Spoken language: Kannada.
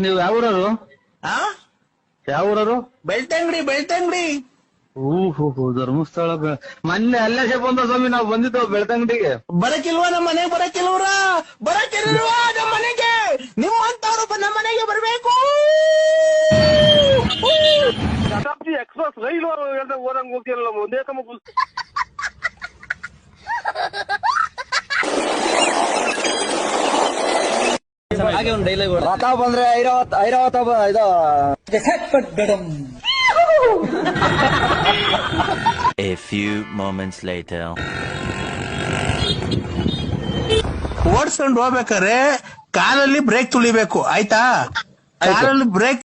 ನೀವು ಯಾವ ಊರವರು? ಆ ಯಾವ ಊರವರು? ಬೆಳ್ತಂಗಡಿ. ಹೋ ಧರ್ಮಸ್ಥಳ ಮೊನ್ನೆ ಅಲ್ಲೇ ಬಂದ ಸ್ವಾಮಿ, ನಾವು ಬಂದಿದ್ದೆವು ಬೆಳ್ತಂಗಡಿಗೆ. ಬರಕಿಲ್ವಾ ನಮ್ಮ ಮನೆಗೆ? ಬರಕಿಲ್ವಾ ನಮ್ಮ ಮನೆಗೆ? ನಿಮ್ಮಂತವ್ರು ನಮ್ಮ ಮನೆಗೆ ಬರ್ಬೇಕು. ಶತಾಬ್ದಿ ಎಕ್ಸ್ಪ್ರೆಸ್ ರೈಲು ಓದಂಗ್ ಹೋಗ್ತಿರಲ್ಲ ಒಂದೇ ಸಮ. ಹಾಗೆ ಒಂದು ಡೈಲಾಗ್ ರಥ ಬಂದ್ರೆ ಐರಾವತ ಇದು A few moments later. ಓಡ್ಸ್ಕೊಂಡು ಹೋಗ್ಬೇಕಾರೆ ಕಾಲಲ್ಲಿ ಬ್ರೇಕ್ ತುಳಿಬೇಕು, ಆಯ್ತಾ? ಕಾಲಲ್ಲಿ ಬ್ರೇಕ್